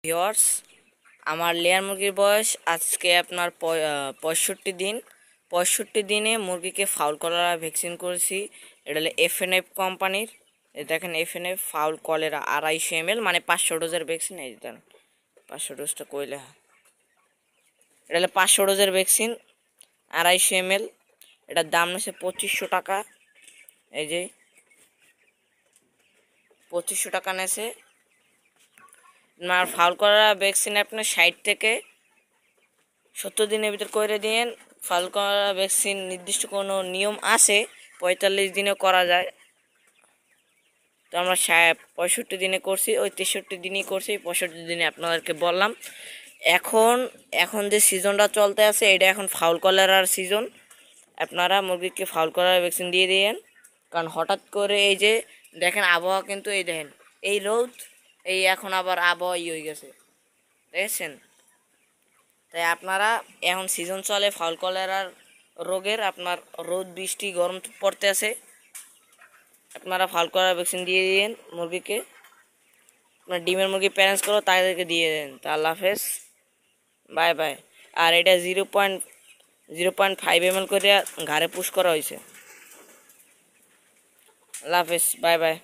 Viewers, আমার layer মুরগির বয়স আজকে আপনার 65 দিন। 65 দিনে মুরগিকে ফাউল কলেরা ভ্যাকসিন করেছি। এটা হলো FNF কোম্পানির। এই দেখেন FNF ফাউল কলেরা 250 ml, মানে 500 ডোজের ভ্যাকসিন। এই দেন 500 ডোজটা কইলে, এটা হলো 500 ডোজের ভ্যাকসিন 250 ml। এটার দাম নিচ্ছে 2500 টাকা। এই যে 2500 টাকা নেছে। আর ফাউল করা ভ্যাকসিন আপনি 60 থেকে 70 দিনের ভিতর করে দিন। ফাউল করা ভ্যাকসিন নির্দিষ্ট কোনো নিয়ম আছে, 45 দিনে করা যায়। তো আমরা 65 দিনে করছি, ওই 63 দিনই করছি, 65 দিনে আপনাদেরকে বললাম। এখন যে সিজনটা চলতে আছে, এটা এখন ফাউল কলেরার সিজন। আপনারা মুরগিকে ফাউল কলেরা ভ্যাকসিন দিয়ে দিন, কারণ হঠাৎ করে এই যে দেখেন আবহাওয়া, কিন্তু এই দেখেন এই রোদ, এই এখন আবার আবহাওয়া হয়ে গেছে, দেখেছেন? তাই আপনারা এখন সিজন চলে ফাউল কলেরার রোগের, আপনার রোদ বৃষ্টি গরম পড়তে আছে, আপনারা ফাউল কলেরা ভ্যাকসিন দিয়ে দিন মুরগিকে। আপনার ডিমের মুরগি প্যারেন্টস করো, তাদেরকে দিয়ে দেন। তা আল্লাহ হাফেজ, বাই বাই। আর এটা 0.5 ml করে ঘাড়ে পুশ করা হয়েছে। আল্লাহ হাফেজ, বাই বাই।